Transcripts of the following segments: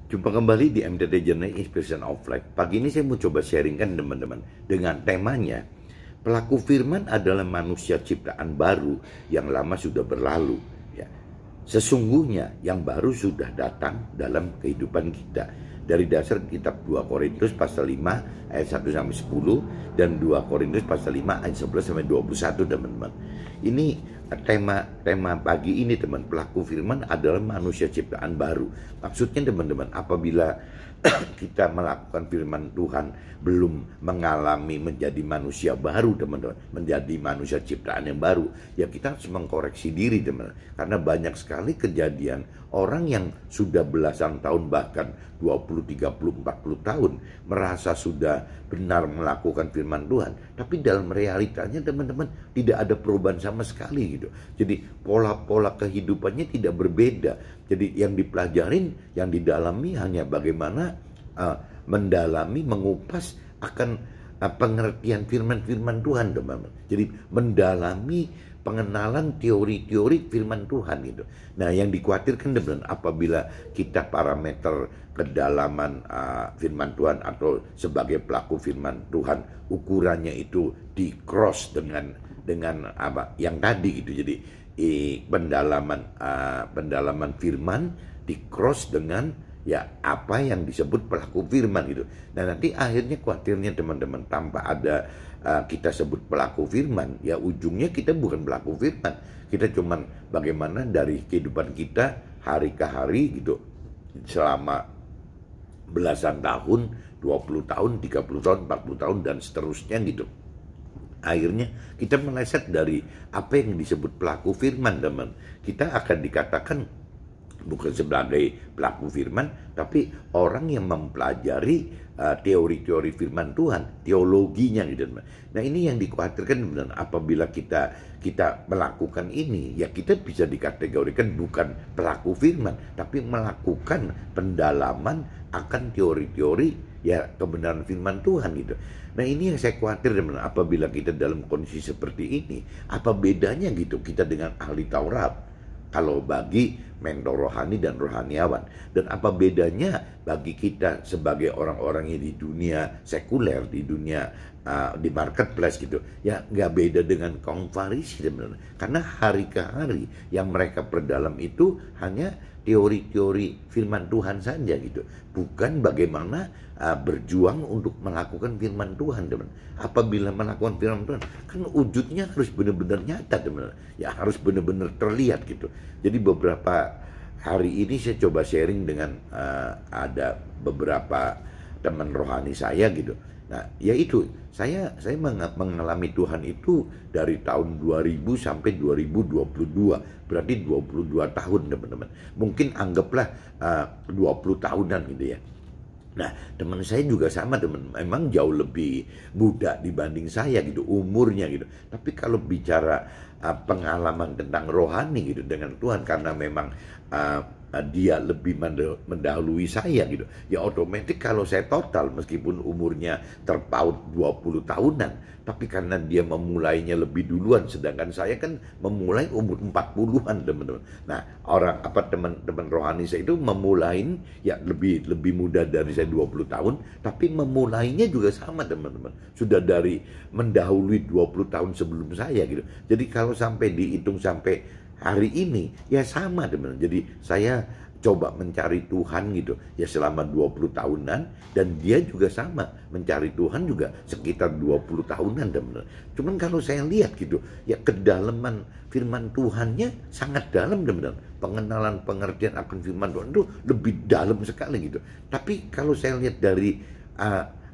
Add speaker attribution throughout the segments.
Speaker 1: Jumpa kembali di MTT Journey Inspiration of Life. Pagi ini saya mau coba sharingkan teman-teman dengan temanya pelaku firman adalah manusia ciptaan baru yang lama sudah berlalu. Ya. Sesungguhnya yang baru sudah datang dalam kehidupan kita. Dari dasar kitab 2 Korintus pasal 5 ayat 1 sampai 10 dan 2 Korintus pasal 5 ayat 11 sampai 21 teman-teman. Ini tema pagi ini teman, pelaku firman adalah manusia ciptaan baru. Maksudnya teman-teman, apabila kita melakukan firman Tuhan belum mengalami menjadi manusia baru teman-teman, menjadi manusia ciptaan yang baru, ya kita harus mengkoreksi diri teman-teman. Karena banyak sekali kejadian orang yang sudah belasan tahun, bahkan 20, 30, 40 tahun merasa sudah benar melakukan firman Tuhan, tapi dalam realitanya teman-teman tidak ada perubahan sama sekali gitu. Jadi pola-pola kehidupannya tidak berbeda. Jadi yang dipelajarin, yang didalami hanya bagaimana mendalami, mengupas akan pengertian firman-firman Tuhan teman-teman. Jadi mendalami pengenalan teori-teori firman Tuhan gitu. Nah, yang dikhawatirkan teman-teman, apabila kita parameter kedalaman firman Tuhan atau sebagai pelaku firman Tuhan ukurannya itu di cross dengan apa yang tadi gitu. Jadi pendalaman firman di cross dengan ya apa yang disebut pelaku firman gitu. Nah, nanti akhirnya khawatirnya teman-teman, tanpa ada kita sebut pelaku firman, ya ujungnya kita bukan pelaku firman. Kita cuman bagaimana dari kehidupan kita hari ke hari gitu, selama belasan tahun, 20 tahun, 30 tahun, 40 tahun dan seterusnya gitu. Akhirnya kita meleset dari apa yang disebut pelaku firman teman. Kita akan dikatakan bukan sebagai pelaku firman, tapi orang yang mempelajari teori-teori firman Tuhan, teologinya gitu teman. Nah, ini yang dikhawatirkan benar, apabila kita melakukan ini, ya kita bisa dikategorikan bukan pelaku firman, tapi melakukan pendalaman akan teori-teori ya kebenaran firman Tuhan gitu. Nah, ini yang saya khawatir teman, apabila kita dalam kondisi seperti ini, apa bedanya gitu kita dengan ahli Taurat kalau bagi mentor rohani dan rohaniawan, dan apa bedanya bagi kita sebagai orang-orang yang di dunia sekuler, di dunia di marketplace gitu ya, nggak beda dengan kaum Farisi sebenarnya. Karena hari ke hari yang mereka perdalam itu hanya teori-teori firman Tuhan saja gitu, bukan bagaimana berjuang untuk melakukan firman Tuhan teman. Apabila melakukan firman Tuhan kan wujudnya harus benar-benar nyata teman, ya harus benar-benar terlihat gitu. Jadi beberapa hari ini saya coba sharing dengan ada beberapa teman rohani saya gitu. Nah, yaitu saya mengalami Tuhan itu dari tahun 2000 sampai 2022, berarti 22 tahun teman-teman. Mungkin anggaplah 20 tahunan gitu ya. Nah, teman saya juga sama teman, memang jauh lebih muda dibanding saya gitu, umurnya gitu. Tapi kalau bicara pengalaman tentang rohani gitu dengan Tuhan, karena memang dia lebih mendahului saya gitu, ya otomatis kalau saya total meskipun umurnya terpaut 20 tahunan, tapi karena dia memulainya lebih duluan, sedangkan saya kan memulai umur 40-an teman-teman. Nah, teman-teman rohani saya itu memulai ya lebih muda dari saya 20 tahun, tapi memulainya juga sama teman-teman, sudah dari mendahului 20 tahun sebelum saya gitu. Jadi kalau sampai dihitung sampai hari ini ya sama teman-teman. Jadi saya coba mencari Tuhan gitu ya selama 20 tahunan, dan dia juga sama mencari Tuhan juga sekitar 20 tahunan teman-teman. Cuman kalau saya lihat gitu ya kedalaman firman Tuhannya sangat dalam teman-teman. Pengenalan pengertian akan firman Tuhan itu lebih dalam sekali gitu. Tapi kalau saya lihat dari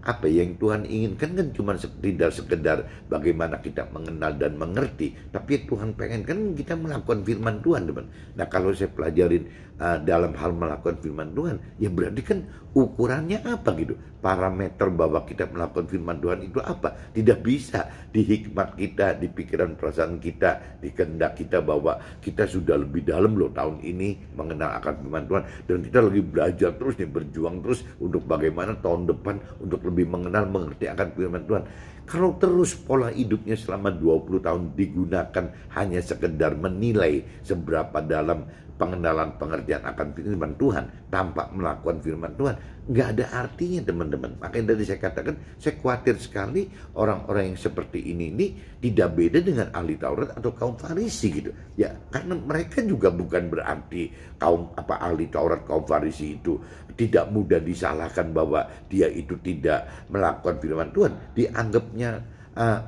Speaker 1: apa yang Tuhan inginkan kan cuma sekedar bagaimana kita mengenal dan mengerti, tapi Tuhan pengen kan kita melakukan firman Tuhan teman. Nah, kalau saya pelajarin dalam hal melakukan firman Tuhan, ya berarti kan ukurannya apa gitu, parameter bahwa kita melakukan firman Tuhan itu apa. Tidak bisa di hikmat kita, di pikiran perasaan kita, di kehendak kita bahwa kita sudah lebih dalam loh tahun ini mengenal akan firman Tuhan, dan kita lagi belajar terus nih, berjuang terus untuk bagaimana tahun depan untuk lebih mengenal, mengerti akan firman Tuhan. Kalau terus pola hidupnya selama 20 tahun digunakan hanya sekedar menilai seberapa dalam pengenalan pengertian akan firman Tuhan tanpa melakukan firman Tuhan, nggak ada artinya teman-teman. Makanya dari saya katakan, saya khawatir sekali orang-orang yang seperti ini tidak beda dengan ahli Taurat atau kaum Farisi gitu. Ya, karena mereka juga bukan berarti ahli Taurat, kaum Farisi itu tidak mudah disalahkan bahwa dia itu tidak melakukan firman Tuhan. Dianggapnya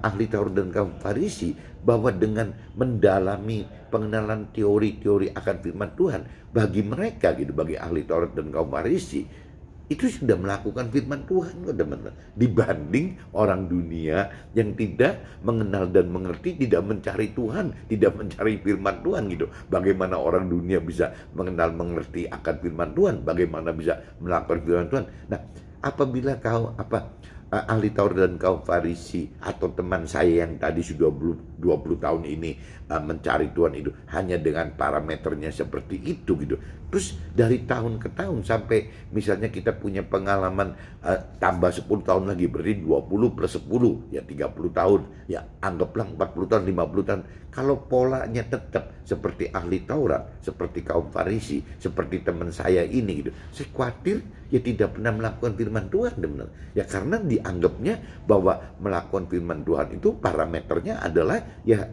Speaker 1: ahli Taurat dan kaum Farisi bahwa dengan mendalami pengenalan teori-teori akan firman Tuhan, bagi mereka gitu, bagi ahli Taurat dan kaum Farisi itu sudah melakukan firman Tuhan, teman-teman, dibanding orang dunia yang tidak mengenal dan mengerti, tidak mencari Tuhan, tidak mencari firman Tuhan gitu. Bagaimana orang dunia bisa mengenal mengerti akan firman Tuhan, bagaimana bisa melakukan firman Tuhan. Nah, apabila ahli Taurat dan kaum Farisi atau teman saya yang tadi sudah 20 tahun ini mencari Tuhan itu hanya dengan parameternya seperti itu gitu. Terus dari tahun ke tahun sampai misalnya kita punya pengalaman tambah 10 tahun lagi, berarti 20 plus 10 ya 30 tahun, ya anggaplah 40 tahun, 50 tahun. Kalau polanya tetap seperti ahli Taurat, seperti kaum Farisi, seperti teman saya ini gitu, saya khawatir ya tidak pernah melakukan firman Tuhan, benar. Ya karena dianggapnya bahwa melakukan firman Tuhan itu parameternya adalah ya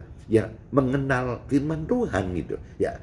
Speaker 1: mengenal firman Tuhan gitu. Ya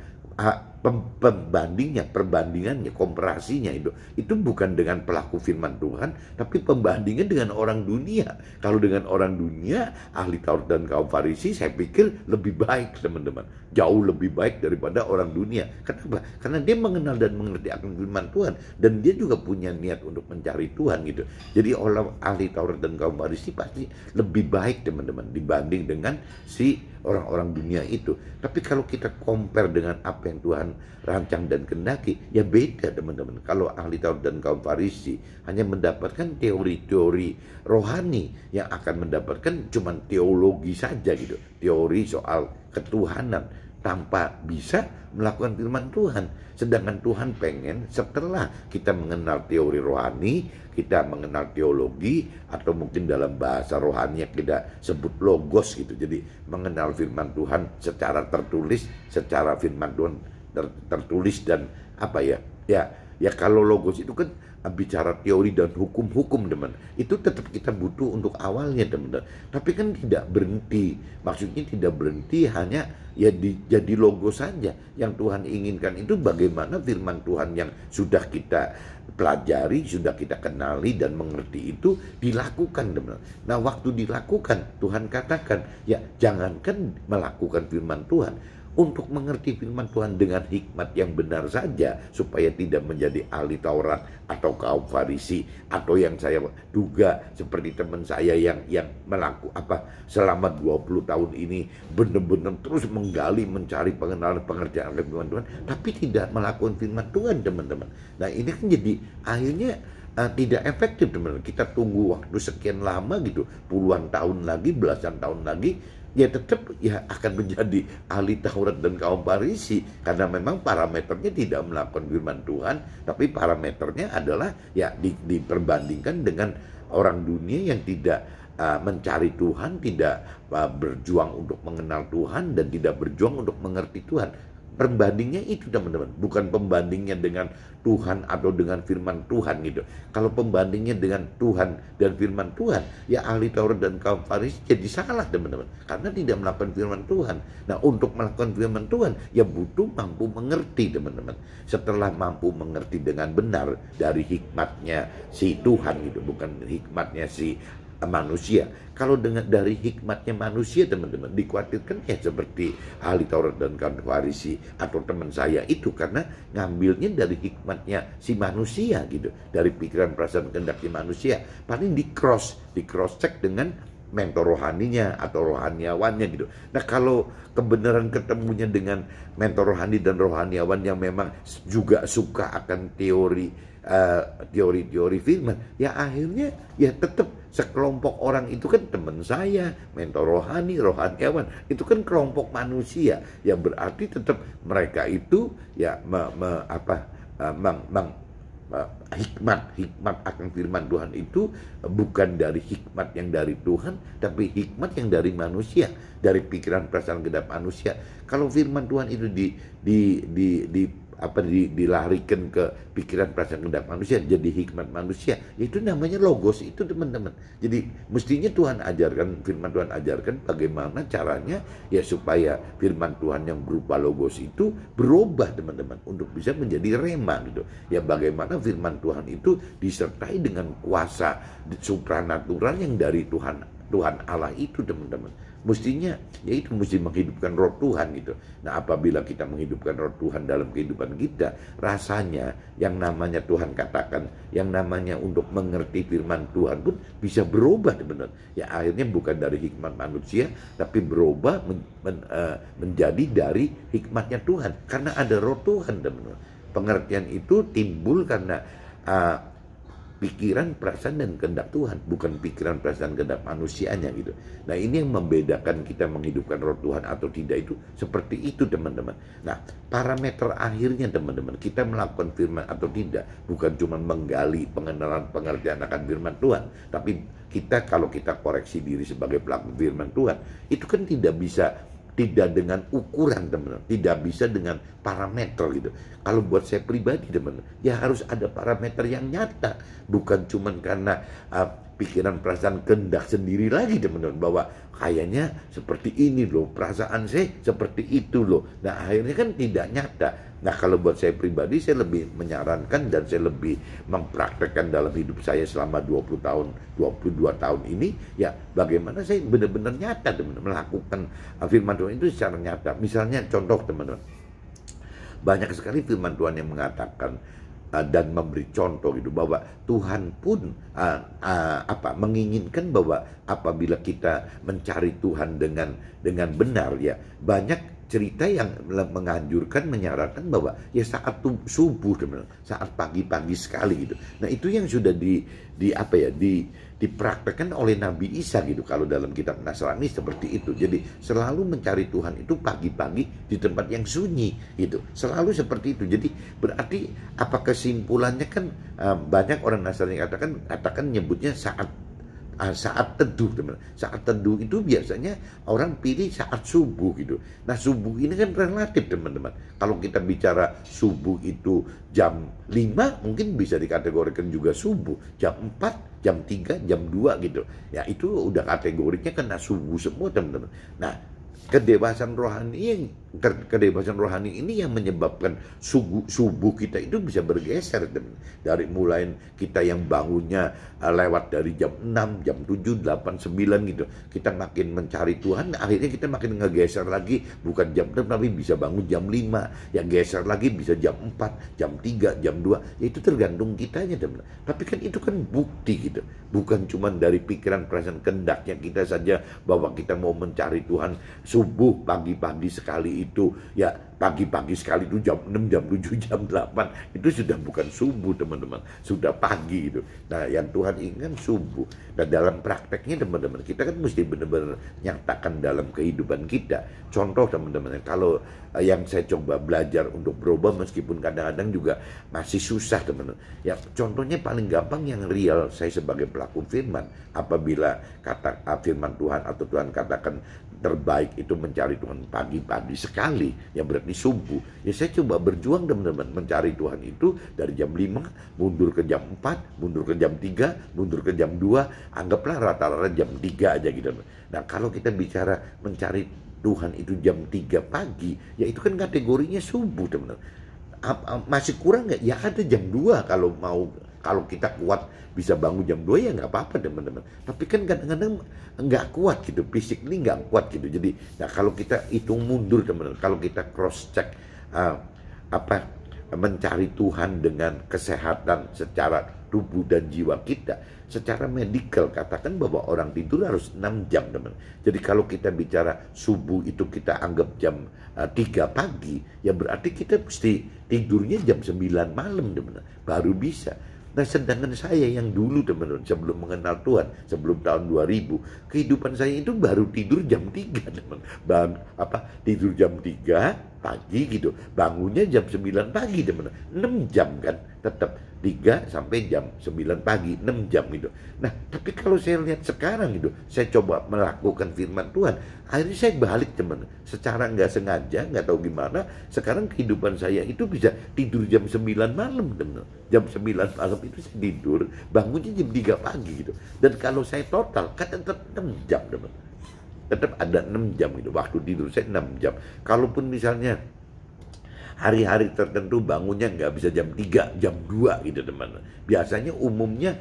Speaker 1: perbandingannya, komparasinya itu bukan dengan pelaku firman Tuhan, tapi pembandingan dengan orang dunia. Kalau dengan orang dunia, ahli Taurat dan kaum Farisi, saya pikir lebih baik, teman-teman, jauh lebih baik daripada orang dunia. Kenapa? Karena dia mengenal dan mengerti akan firman Tuhan, dan dia juga punya niat untuk mencari Tuhan gitu. Jadi orang ahli Taurat dan kaum Farisi pasti lebih baik, teman-teman, dibanding dengan si orang-orang dunia itu. Tapi kalau kita compare dengan apa yang Tuhan rancang dan kehendaki, ya beda, teman-teman. Kalau ahli Taurat dan kaum Farisi hanya mendapatkan teori-teori rohani, yang akan mendapatkan cuman teologi saja gitu, teori soal ketuhanan, tanpa bisa melakukan firman Tuhan. Sedangkan Tuhan pengen setelah kita mengenal teori rohani, kita mengenal teologi, atau mungkin dalam bahasa rohani kita sebut logos gitu. Jadi mengenal firman Tuhan secara tertulis, secara firman Tuhan tertulis, dan ya kalau logos itu kan bicara teori dan hukum-hukum, teman. Itu tetap kita butuh untuk awalnya, teman. Tapi kan tidak berhenti. Maksudnya tidak berhenti hanya ya jadi logo saja. Yang Tuhan inginkan itu bagaimana firman Tuhan yang sudah kita pelajari, sudah kita kenali dan mengerti itu dilakukan, teman. Nah, waktu dilakukan, Tuhan katakan, ya jangankan melakukan firman Tuhan, untuk mengerti firman Tuhan dengan hikmat yang benar saja, supaya tidak menjadi ahli Taurat atau kaum Farisi, atau yang saya duga seperti teman saya yang selama 20 tahun ini benar-benar terus menggali, mencari pengenalan pengertian akan firman Tuhan, tapi tidak melakukan firman Tuhan, teman-teman. Nah, ini kan jadi akhirnya tidak efektif, teman-teman. Kita tunggu waktu sekian lama gitu, puluhan tahun lagi, belasan tahun lagi, ya tetap ya akan menjadi ahli Taurat dan kaum Farisi, karena memang parameternya tidak melakukan firman Tuhan, tapi parameternya adalah ya diperbandingkan dengan orang dunia yang tidak mencari Tuhan, tidak berjuang untuk mengenal Tuhan, dan tidak berjuang untuk mengerti Tuhan. Perbandingnya itu, teman-teman, bukan pembandingnya dengan Tuhan atau dengan firman Tuhan gitu. Kalau pembandingnya dengan Tuhan dan firman Tuhan, ya ahli Taurat dan kaum Farisi jadi salah, teman-teman, karena tidak melakukan firman Tuhan. Nah, untuk melakukan firman Tuhan, ya butuh mampu mengerti, teman-teman. Setelah mampu mengerti dengan benar dari hikmatnya si Tuhan gitu, bukan hikmatnya si manusia. Kalau dari hikmatnya manusia, teman-teman, dikhawatirkan ya seperti ahli Taurat dan kaum Farisi atau teman saya itu, karena ngambilnya dari hikmatnya si manusia gitu, dari pikiran, perasaan, kehendak si manusia. Paling di cross check dengan mentor rohaninya atau rohaniawannya gitu. Nah, kalau kebenaran ketemunya dengan mentor rohani dan rohaniawan yang memang juga suka akan teori firman, ya akhirnya ya tetap sekelompok orang itu kan teman saya, mentor rohani, rohaniawan, itu kan kelompok manusia, yang berarti tetap mereka itu ya hikmat akan firman Tuhan itu bukan dari hikmat yang dari Tuhan, tapi hikmat yang dari manusia, dari pikiran perasaan gendak manusia. Kalau firman Tuhan itu dilarikan ke pikiran perasaan kehendak manusia, jadi hikmat manusia, itu namanya logos itu, teman-teman. Jadi mestinya Tuhan ajarkan, firman Tuhan ajarkan bagaimana caranya ya supaya firman Tuhan yang berupa logos itu berubah, teman-teman, untuk bisa menjadi rema gitu. Ya bagaimana firman Tuhan itu disertai dengan kuasa supranatural yang dari Tuhan Allah itu, teman-teman. Mestinya yaitu mesti menghidupkan roh Tuhan gitu. Nah, apabila kita menghidupkan roh Tuhan dalam kehidupan kita, rasanya yang namanya Tuhan katakan, yang namanya untuk mengerti firman Tuhan pun bisa berubah, teman-teman. Ya akhirnya bukan dari hikmat manusia, tapi berubah menjadi dari hikmatnya Tuhan, karena ada roh Tuhan, teman-teman. Pengertian itu timbul karena pikiran, perasaan, dan kehendak Tuhan, bukan pikiran, perasaan, kehendak manusianya gitu. Nah, ini yang membedakan kita menghidupkan roh Tuhan atau tidak itu seperti itu, teman-teman. Nah, parameter akhirnya, teman-teman, kita melakukan firman atau tidak bukan cuma menggali pengenalan pengertian akan firman Tuhan, tapi kita kalau kita koreksi diri sebagai pelaku firman Tuhan, itu kan tidak dengan ukuran, teman-teman, tidak bisa dengan parameter gitu. Kalau buat saya pribadi, teman-teman, ya harus ada parameter yang nyata, bukan cuman karena pikiran perasaan kehendak sendiri lagi, teman-teman, bahwa kayaknya seperti ini loh, perasaan saya seperti itu loh. Nah, akhirnya kan tidak nyata. Nah, kalau buat saya pribadi, saya lebih menyarankan dan saya lebih mempraktekkan dalam hidup saya selama 20 tahun, 22 tahun ini, ya bagaimana saya benar-benar nyata, teman-teman, melakukan firman Tuhan itu secara nyata. Misalnya contoh, teman-teman, banyak sekali firman Tuhan yang mengatakan dan memberi contoh gitu, bahwa Tuhan pun menginginkan bahwa apabila kita mencari Tuhan dengan benar, ya banyak cerita yang menganjurkan, menyarankan bahwa ya saat subuh, teman-teman, saat pagi-pagi sekali gitu. Nah, itu yang sudah dipraktekkan oleh Nabi Isa gitu. Kalau dalam kitab Nasrani seperti itu. Jadi selalu mencari Tuhan itu pagi-pagi di tempat yang sunyi gitu. Selalu seperti itu. Jadi berarti apa kesimpulannya kan, banyak orang Nasrani katakan nyebutnya saat teduh, teman. Saat teduh itu biasanya orang pilih saat subuh gitu. Nah, subuh ini kan relatif, teman-teman. Kalau kita bicara subuh itu jam 5 mungkin bisa dikategorikan juga subuh. Jam 4, jam 3, jam 2 gitu. Ya itu udah kategorinya kena subuh semua, teman-teman. Nah, kedewasan rohani ini yang menyebabkan subuh kita itu bisa bergeser, dari mulai kita yang bangunnya lewat dari jam 6, jam 7, 8, 9 gitu. Kita makin mencari Tuhan, akhirnya kita makin ngegeser lagi, bukan jam 6 tapi bisa bangun jam 5, yang geser lagi bisa jam 4, jam 3, jam 2. Ya itu tergantung kitanya, teman. Tapi kan itu kan bukti gitu. Bukan cuma dari pikiran, perasaan, kehendaknya kita saja bahwa kita mau mencari Tuhan subuh pagi-pagi sekali itu, ya pagi-pagi sekali itu jam 6, jam 7, jam 8 itu sudah bukan subuh, teman-teman, sudah pagi itu. Nah, yang Tuhan inginkan subuh. Dan dalam prakteknya, teman-teman, kita kan mesti benar-benar nyatakan dalam kehidupan kita. Contoh, teman-teman, kalau yang saya coba belajar untuk berubah meskipun kadang-kadang juga masih susah, teman-teman. Ya contohnya paling gampang yang real, saya sebagai pelaku firman, apabila kata firman Tuhan atau Tuhan katakan terbaik itu mencari Tuhan pagi-pagi sekali, ya berarti subuh. Ya saya coba berjuang, teman-teman, mencari Tuhan itu dari jam 5 mundur ke jam 4, mundur ke jam 3, mundur ke jam 2, anggaplah rata-rata jam 3 aja gitu. Nah, kalau kita bicara mencari Tuhan itu jam 3 pagi, ya itu kan kategorinya subuh, teman-teman. Masih kurang nggak? Ya ada jam 2 kalau kita kuat bisa bangun jam 2 ya nggak apa-apa, teman-teman. Tapi kan kadang-kadang nggak kuat gitu, fisik ini nggak kuat gitu. Jadi, nah kalau kita hitung mundur, teman-teman, kalau kita cross check mencari Tuhan dengan kesehatan secara tubuh dan jiwa kita, secara medikal katakan bahwa orang tidur harus 6 jam, teman. Jadi kalau kita bicara subuh itu kita anggap jam 3 pagi, ya berarti kita mesti tidurnya jam 9 malam, teman, baru bisa. Nah, sedangkan saya yang dulu, teman-teman, sebelum mengenal Tuhan, sebelum tahun 2000, kehidupan saya itu baru tidur jam 3, teman. Tidur jam 3 pagi gitu. Bangunnya jam 9 pagi, teman. 6 jam kan tetap 3 sampai jam 9 pagi, 6 jam gitu. Nah, tapi kalau saya lihat sekarang gitu, saya coba melakukan firman Tuhan, akhirnya saya balik teman. Secara nggak sengaja, nggak tahu gimana, sekarang kehidupan saya itu bisa tidur jam 9 malam teman. Jam 9 malam itu saya tidur, bangunnya jam 3 pagi gitu. Dan kalau saya total, kan tetap 6 jam teman. Tetap ada 6 jam gitu, waktu tidur saya 6 jam. Kalaupun misalnya hari-hari tertentu bangunnya nggak bisa jam 3, jam 2 gitu teman. Biasanya umumnya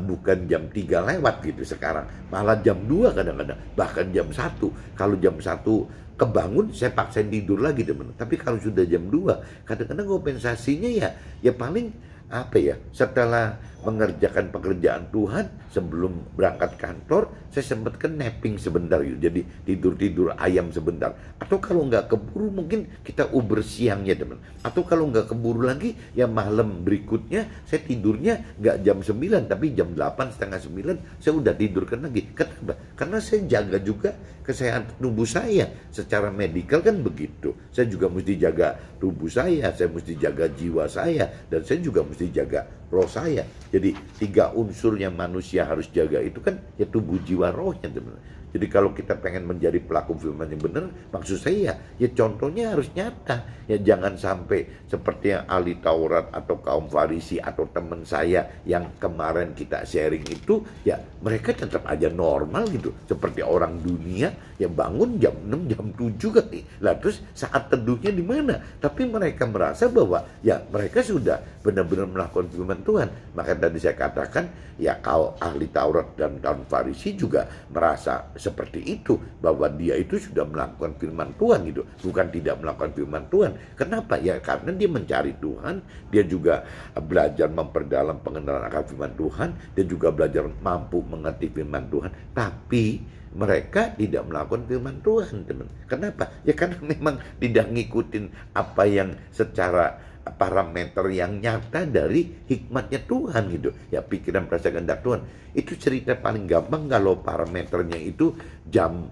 Speaker 1: bukan jam 3 lewat gitu sekarang. Malah jam 2 kadang-kadang, bahkan jam 1. Kalau jam 1 kebangun, saya paksain tidur lagi teman. Tapi kalau sudah jam 2, kadang-kadang kompensasinya ya paling apa ya, setelah mengerjakan pekerjaan Tuhan sebelum berangkat kantor, saya sempatkan napping sebentar gitu. Jadi tidur-tidur ayam sebentar. Atau kalau nggak keburu mungkin kita uber siangnya teman. Atau kalau nggak keburu lagi ya malam berikutnya saya tidurnya nggak jam 9 tapi jam 8 setengah 9 saya udah tidurkan lagi. Kenapa? Karena saya jaga juga kesehatan tubuh saya. Secara medikal kan begitu. Saya juga mesti jaga tubuh saya mesti jaga jiwa saya, dan saya juga mesti jaga roh saya. Jadi 3 unsur yang manusia harus jaga itu kan ya tubuh, jiwa, rohnya teman. Jadi kalau kita pengen menjadi pelaku firman yang benar, maksud saya ya contohnya harus nyata. Ya jangan sampai seperti yang ahli Taurat atau kaum Farisi atau teman saya yang kemarin kita sharing itu, ya mereka tetap aja normal gitu. Seperti orang dunia yang bangun jam 6, jam 7 kali. Lah terus saat teduhnya di mana? Tapi mereka merasa bahwa ya mereka sudah benar-benar melakukan firman Tuhan. Maka tadi saya katakan ya kalau ahli Taurat dan kaum Farisi juga merasa seperti itu, bahwa dia itu sudah melakukan firman Tuhan gitu, bukan tidak melakukan firman Tuhan. Kenapa? Ya karena dia mencari Tuhan, dia juga belajar memperdalam pengenalan akan firman Tuhan, dia juga belajar mampu mengerti firman Tuhan, tapi mereka tidak melakukan firman Tuhan teman. Kenapa? Ya karena memang tidak ngikutin apa yang secara parameter yang nyata dari hikmatnya Tuhan gitu. Ya pikiran, perasaan, kehendak Tuhan. Itu cerita paling gampang kalau parameternya itu jam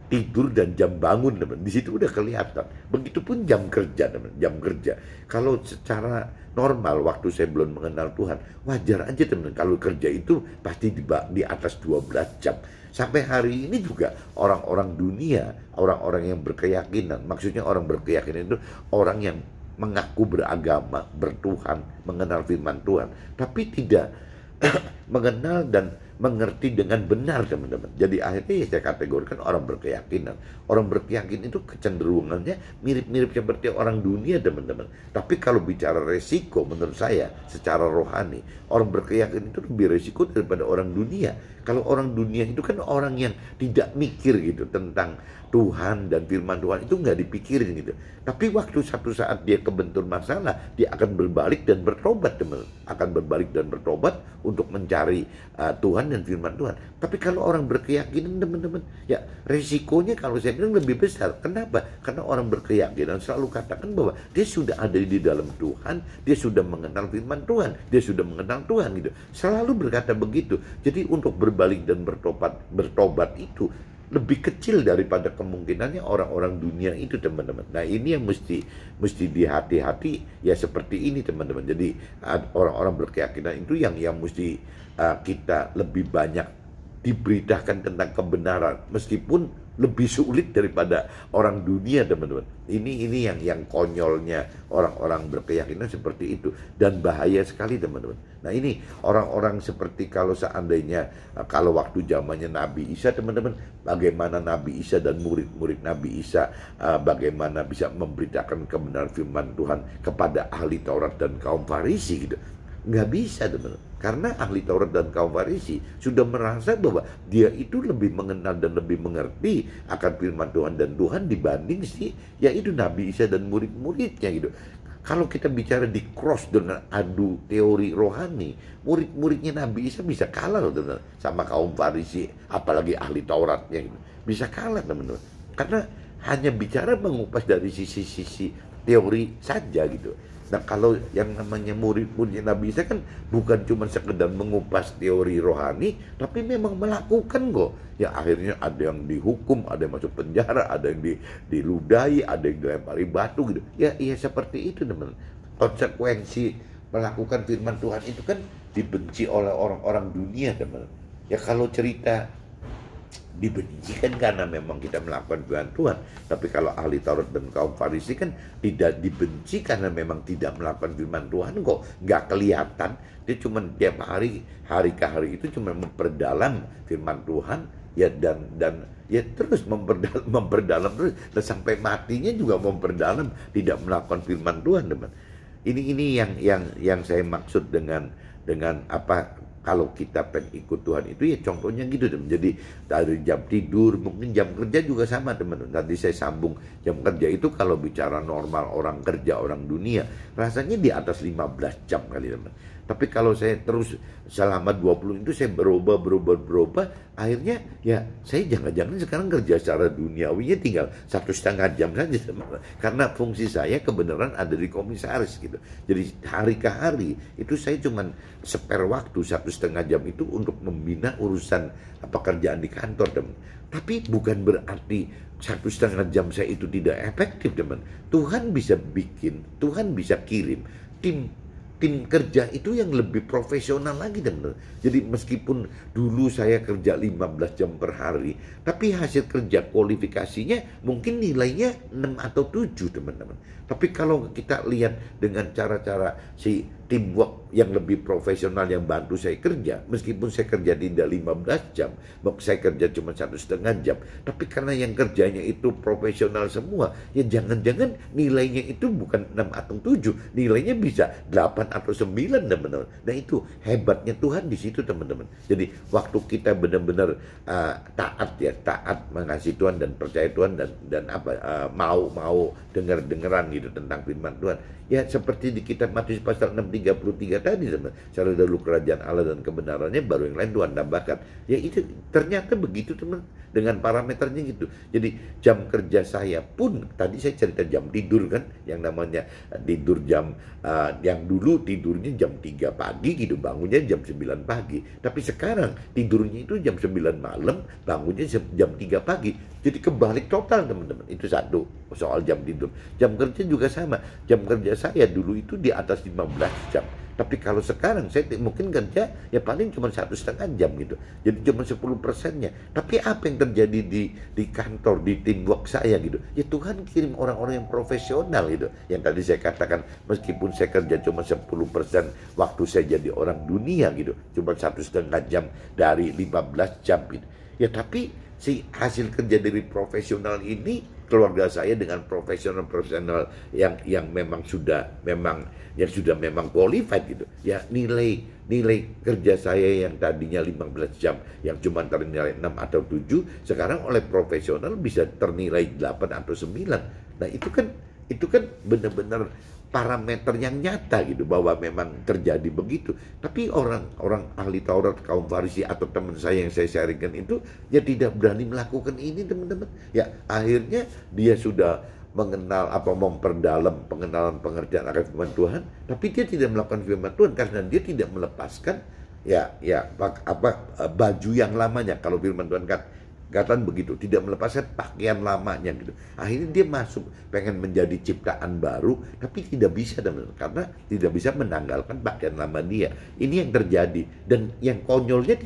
Speaker 1: tidur dan jam bangun teman. Di situ udah kelihatan. Begitupun jam kerja teman, jam kerja. Kalau secara normal waktu saya belum mengenal Tuhan, wajar aja teman kalau kerja itu pasti di atas 12 jam. Sampai hari ini juga orang-orang dunia, orang-orang yang berkeyakinan, maksudnya orang berkeyakinan itu orang yang mengaku beragama, bertuhan, mengenal firman Tuhan, tapi tidak mengenal dan mengerti dengan benar teman-teman. Jadi akhirnya ya saya kategorikan orang berkeyakinan. Orang berkeyakinan itu kecenderungannya mirip-mirip seperti orang dunia teman-teman. Tapi kalau bicara resiko menurut saya secara rohani, orang berkeyakinan itu lebih resiko daripada orang dunia. Kalau orang dunia itu kan orang yang tidak mikir gitu tentang Tuhan dan firman Tuhan, itu nggak dipikirin gitu. Tapi waktu satu saat dia kebentur masalah, dia akan berbalik dan bertobat teman. Akan berbalik dan bertobat untuk mencari Tuhan dan firman Tuhan. Tapi kalau orang berkeyakinan teman-teman, ya resikonya kalau saya bilang lebih besar. Kenapa? Karena orang berkeyakinan selalu katakan bahwa dia sudah ada di dalam Tuhan, dia sudah mengenal firman Tuhan, dia sudah mengenal Tuhan gitu. Selalu berkata begitu. Jadi untuk berbalik dan bertobat itu lebih kecil daripada kemungkinannya orang-orang dunia itu teman-teman. Nah ini yang mesti dihati-hati ya, seperti ini teman-teman. Jadi orang-orang berkeyakinan itu yang mesti kita lebih banyak diberitakan tentang kebenaran, meskipun lebih sulit daripada orang dunia teman-teman. Ini yang konyolnya orang-orang berkeyakinan seperti itu, dan bahaya sekali teman-teman. Nah ini orang-orang seperti kalau seandainya kalau waktu zamannya Nabi Isa teman-teman, bagaimana Nabi Isa dan murid-murid Nabi Isa bagaimana bisa memberitakan kebenaran firman Tuhan kepada ahli Taurat dan kaum Farisi gitu. Nggak bisa teman-teman, karena ahli Taurat dan kaum Farisi sudah merasa bahwa dia itu lebih mengenal dan lebih mengerti akan firman Tuhan dan Tuhan dibanding yaitu Nabi Isa dan murid-muridnya gitu. Kalau kita bicara di cross dengan adu teori rohani, murid-muridnya Nabi Isa bisa kalah loh teman-teman sama kaum Farisi, apalagi ahli Tauratnya gitu. Bisa kalah teman-teman, karena hanya bicara mengupas dari sisi-sisi teori saja gitu. Nah kalau yang namanya murid-muridnya Nabi Isa kan bukan cuma sekedar mengupas teori rohani, tapi memang melakukan kok. Ya akhirnya ada yang dihukum, ada yang masuk penjara, ada yang diludahi, ada yang dilempari batu gitu. Ya seperti itu teman. Konsekuensi melakukan firman Tuhan itu kan dibenci oleh orang-orang dunia, teman. Ya kalau cerita dibenci kan karena memang kita melakukan firman Tuhan. Tapi kalau ahli Taurat dan kaum Farisi kan tidak dibenci karena memang tidak melakukan firman Tuhan, kok nggak kelihatan. Dia cuma tiap hari, hari ke hari itu cuma memperdalam firman Tuhan, ya dan ya terus memperdalam terus, dan sampai matinya juga memperdalam, tidak melakukan firman Tuhan, teman. Ini yang saya maksud dengan apa, kalau kita pengen ikut Tuhan itu ya contohnya gitu, teman. Jadi dari jam tidur, mungkin jam kerja juga sama, teman. Tadi saya sambung jam kerja itu kalau bicara normal orang kerja, orang dunia, rasanya di atas 15 jam kali, teman. Tapi kalau saya terus selama 20 itu saya berubah, akhirnya ya saya jangan-jangan sekarang kerja secara duniawinya tinggal 1,5 jam saja, teman. Karena fungsi saya kebenaran ada di komisaris gitu. Jadi hari ke hari itu saya cuman spare waktu 1,5 jam itu untuk membina urusan pekerjaan di kantor, teman. Tapi bukan berarti 1,5 jam saya itu tidak efektif, teman. Tuhan bisa bikin, Tuhan bisa kirim tim kerja itu yang lebih profesional lagi, teman. Jadi meskipun dulu saya kerja 15 jam per hari, tapi hasil kerja kualifikasinya mungkin nilainya 6 atau 7, teman-teman. Tapi kalau kita lihat dengan cara-cara si teamwork yang lebih profesional yang bantu saya kerja, meskipun saya kerja tidak 15 jam, saya kerja cuma 1,5 jam, tapi karena yang kerjanya itu profesional semua, ya jangan-jangan nilainya itu bukan 6 atau 7, nilainya bisa 8 atau 9, teman-teman. Nah itu hebatnya Tuhan di situ, teman-teman. Jadi waktu kita benar-benar taat mengasihi Tuhan dan percaya Tuhan dan mau dengeran gitu tentang firman Tuhan. Ya seperti di kitab Matius pasal 6:33 tadi, teman. Cari dulu kerajaan Allah dan kebenarannya, baru yang lain Tuhan tambahkan. Ya itu ternyata begitu, teman, dengan parameternya gitu. Jadi jam kerja saya pun, tadi saya cerita jam tidur kan, yang namanya tidur jam, yang dulu tidurnya jam 3 pagi gitu, bangunnya jam 9 pagi. Tapi sekarang tidurnya itu jam 9 malam, bangunnya jam 3 pagi. Jadi kebalik total, teman-teman. Itu satu soal jam tidur. Jam kerja juga sama. Jam kerja saya dulu itu di atas 15 jam. Tapi kalau sekarang saya mungkin kerja ya paling cuma 1,5 jam gitu. Jadi cuma 10%-nya. Tapi apa yang terjadi di kantor, di teamwork saya gitu. Ya Tuhan kirim orang-orang yang profesional gitu. Yang tadi saya katakan, meskipun saya kerja cuma 10% waktu saya jadi orang dunia gitu. Cuma 1,5 jam dari 15 jam gitu. Ya tapi si hasil kerja dari profesional ini, keluarga saya dengan profesional yang memang sudah memang qualified gitu. Ya nilai kerja saya yang tadinya 15 jam yang cuma ternilai 6 atau 7, sekarang oleh profesional bisa ternilai 8 atau 9. Nah, itu kan benar-benar parameter yang nyata gitu, bahwa memang terjadi begitu. Tapi orang ahli Taurat, kaum Farisi atau teman saya yang saya sharingkan itu ya tidak berani melakukan ini, teman-teman. Ya akhirnya dia sudah mengenal memperdalam pengertian akan firman Tuhan, tapi dia tidak melakukan firman Tuhan karena dia tidak melepaskan baju yang lamanya. Kalau firman Tuhan katakan begitu, tidak melepaskan pakaian lamanya gitu. Akhirnya dia masuk pengen menjadi ciptaan baru, tapi tidak bisa, teman-teman, karena tidak bisa menanggalkan pakaian lama dia. Ini yang terjadi, dan yang konyolnya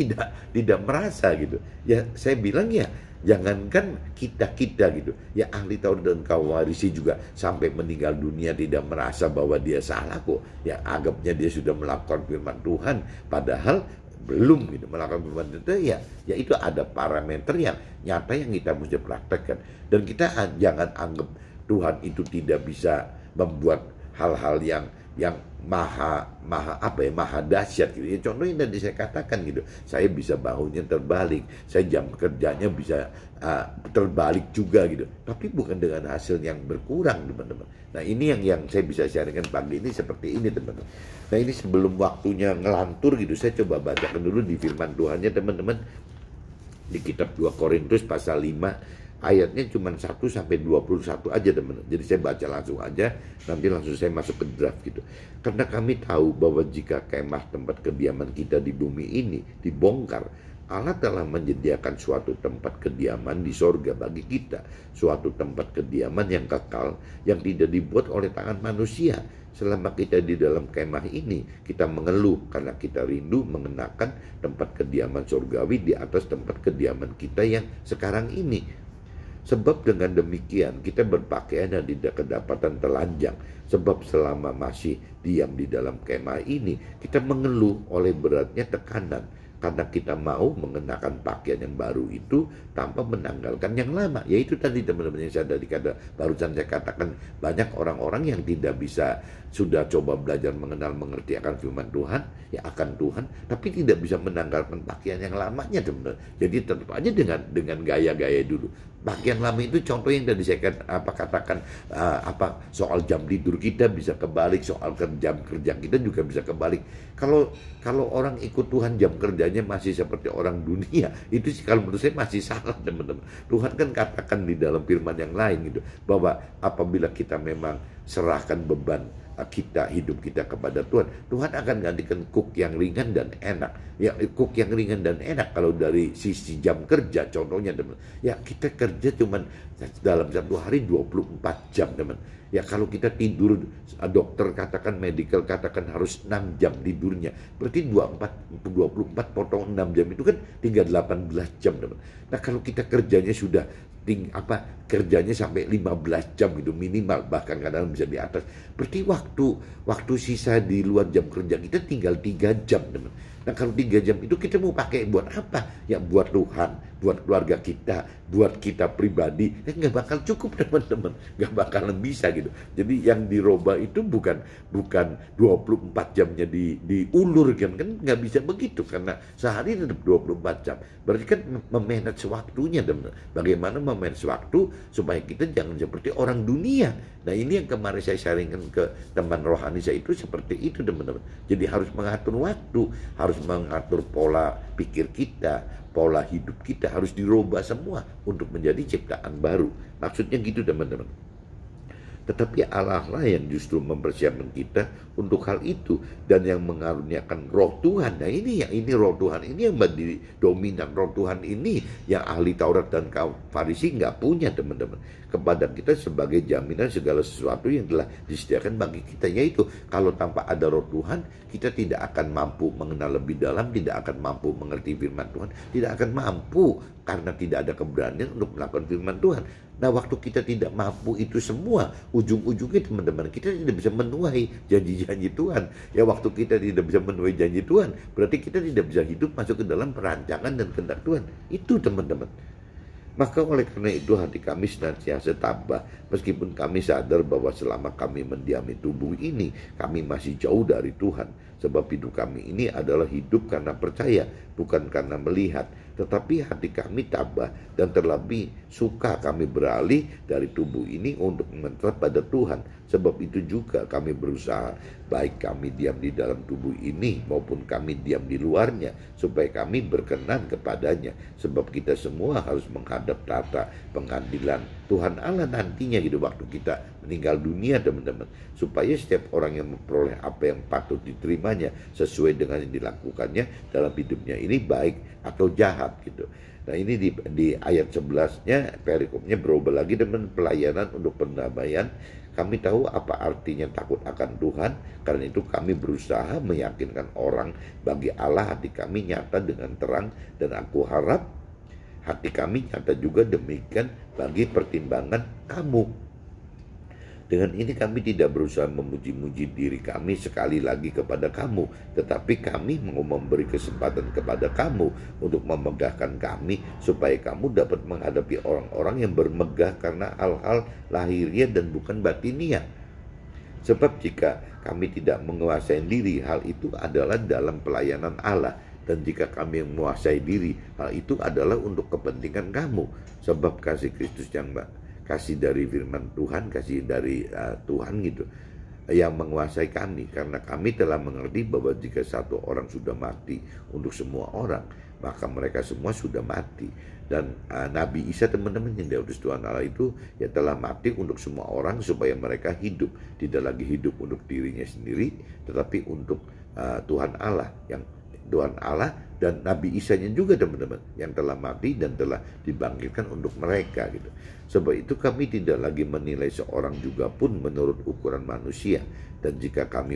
Speaker 1: tidak merasa gitu. Ya saya bilang ya, jangankan kita gitu, ya ahli Taurat dan kaum Farisi juga sampai meninggal dunia tidak merasa bahwa dia salah kok. Ya anggapnya dia sudah melakukan firman Tuhan, padahal belum gitu melakukan firman itu. Ya itu ada parameter yang nyata yang kita mesti praktekkan, dan kita jangan anggap Tuhan itu tidak bisa membuat hal-hal yang maha dahsyat gitu. Ya contohnya tadi saya katakan gitu, saya bisa bahunya terbalik, saya jam kerjanya bisa terbalik juga gitu, tapi bukan dengan hasil yang berkurang, teman-teman. Nah ini yang saya bisa sharingkan pagi ini seperti ini, teman-teman. Nah ini sebelum waktunya ngelantur gitu, saya coba bacakan dulu di firman Tuhannya, teman-teman, di kitab 2 Korintus pasal 5 ayatnya cuma 1 sampai 21 aja, teman-teman. Jadi saya baca langsung aja, nanti langsung saya masuk ke draft gitu. Karena kami tahu bahwa jika kemah tempat kediaman kita di bumi ini dibongkar, Allah telah menyediakan suatu tempat kediaman di sorga bagi kita, suatu tempat kediaman yang kekal, yang tidak dibuat oleh tangan manusia. Selama kita di dalam kemah ini, kita mengeluh karena kita rindu mengenakan tempat kediaman surgawi di atas tempat kediaman kita yang sekarang ini. Sebab dengan demikian kita berpakaian dan tidak kedapatan telanjang. Sebab selama masih diam di dalam kemah ini, kita mengeluh oleh beratnya tekanan. Karena kita mau mengenakan pakaian yang baru itu tanpa menanggalkan yang lama. Yaitu tadi teman-teman yang saya tadi barusan saya katakan, banyak orang-orang yang tidak bisa, sudah coba belajar mengenal mengerti akan firman Tuhan, ya akan Tuhan, tapi tidak bisa menanggalkan pakaian yang lamanya teman-teman. Jadi tetap aja dengan gaya-gaya dulu. Pakaian lama itu contoh yang tadi saya katakan soal jam tidur kita bisa kebalik, soal jam kerja kita juga bisa kebalik. Kalau orang ikut Tuhan jam kerjanya masih seperti orang dunia, itu sih kalau menurut saya masih salah teman-teman. Tuhan kan katakan di dalam firman yang lain gitu, bahwa apabila kita memang serahkan beban hidup kita kepada Tuhan, Tuhan akan gantikan kuk yang ringan dan enak. Ya, kuk yang ringan dan enak kalau dari sisi jam kerja contohnya teman. Ya, kita kerja cuman dalam satu hari 24 jam teman. Ya, kalau kita tidur, dokter katakan, medical katakan harus 6 jam tidurnya. Berarti 24 potong 6 jam itu kan tinggal 18 jam teman. Nah, kalau kita kerjanya sudah kerjanya sampai 15 jam gitu minimal, bahkan kadang bisa di atas. Berarti waktu sisa di luar jam kerja kita tinggal 3 jam teman. Nah, kalau 3 jam itu kita mau pakai buat apa? Ya buat Tuhan, buat keluarga kita, buat kita pribadi. Nggak bakal cukup teman-teman, nggak bakalan bisa gitu. Jadi yang dirubah itu bukan 24 jamnya diulur kan nggak bisa begitu, karena sehari tetap 24 jam. Berarti kan memanage waktunya teman. Bagaimana memanage waktu supaya kita jangan seperti orang dunia. Nah, ini yang kemarin saya sharingkan ke teman rohani saya itu seperti itu teman-teman. Jadi harus mengatur waktu, harus mengatur pola pikir kita, pola hidup kita harus dirubah semua untuk menjadi ciptaan baru. Maksudnya gitu teman-teman. Tetapi Allah lah yang justru mempersiapkan kita untuk hal itu, dan yang mengaruniakan roh Tuhan. Nah, ini roh Tuhan ini yang menjadi dominan. Roh Tuhan ini yang ahli Taurat dan Farisi nggak punya teman-teman, kepada kita sebagai jaminan segala sesuatu yang telah disediakan bagi kita. Yaitu kalau tanpa ada roh Tuhan, kita tidak akan mampu mengenal lebih dalam, tidak akan mampu mengerti firman Tuhan, tidak akan mampu karena tidak ada keberanian untuk melakukan firman Tuhan. Nah, waktu kita tidak mampu itu semua, ujung-ujungnya teman-teman kita tidak bisa menuai janji-janji Tuhan. Ya, waktu kita tidak bisa menuai janji Tuhan, berarti kita tidak bisa hidup masuk ke dalam perancangan dan kehendak Tuhan. Itu teman-teman. Maka oleh karena itu hati kami senantiasa tabah, meskipun kami sadar bahwa selama kami mendiami tubuh ini, kami masih jauh dari Tuhan. Sebab hidup kami ini adalah hidup karena percaya, bukan karena melihat. Tetapi hati kami tabah, dan terlebih suka kami beralih dari tubuh ini untuk menetap pada Tuhan. Sebab itu juga kami berusaha, baik kami diam di dalam tubuh ini maupun kami diam di luarnya, supaya kami berkenan kepadanya. Sebab kita semua harus menghadap tata pengadilan Tuhan Allah nantinya gitu, waktu kita meninggal dunia teman-teman. Supaya setiap orang yang memperoleh apa yang patut diterimanya sesuai dengan yang dilakukannya dalam hidupnya ini, baik atau jahat gitu. Nah, ini di ayat 11-nya perikopnya berubah lagi dengan pelayanan untuk pendamaian. Kami tahu apa artinya takut akan Tuhan, karena itu kami berusaha meyakinkan orang bagi Allah hati kami nyata dengan terang, dan aku harap hati kami nyata juga demikian bagi pertimbangan kamu. Dengan ini kami tidak berusaha memuji-muji diri kami sekali lagi kepada kamu, tetapi kami mau memberi kesempatan kepada kamu untuk memegahkan kami, supaya kamu dapat menghadapi orang-orang yang bermegah karena hal-hal lahiriah dan bukan batiniah. Sebab jika kami tidak menguasai diri, hal itu adalah dalam pelayanan Allah. Dan jika kami menguasai diri, hal itu adalah untuk kepentingan kamu. Sebab kasih Kristus yang kasih dari firman Tuhan, kasih dari Tuhan gitu, yang menguasai kami, karena kami telah mengerti bahwa jika satu orang sudah mati untuk semua orang, maka mereka semua sudah mati. Dan Nabi Isa teman-teman yang diutus Tuhan Allah itu ya telah mati untuk semua orang, supaya mereka hidup, tidak lagi hidup untuk dirinya sendiri, tetapi untuk Tuhan Allah yang Tuhan Allah dan Nabi Isa-nya juga teman-teman, yang telah mati dan telah dibangkitkan untuk mereka gitu. Sebab itu kami tidak lagi menilai seorang juga pun menurut ukuran manusia. Dan jika kami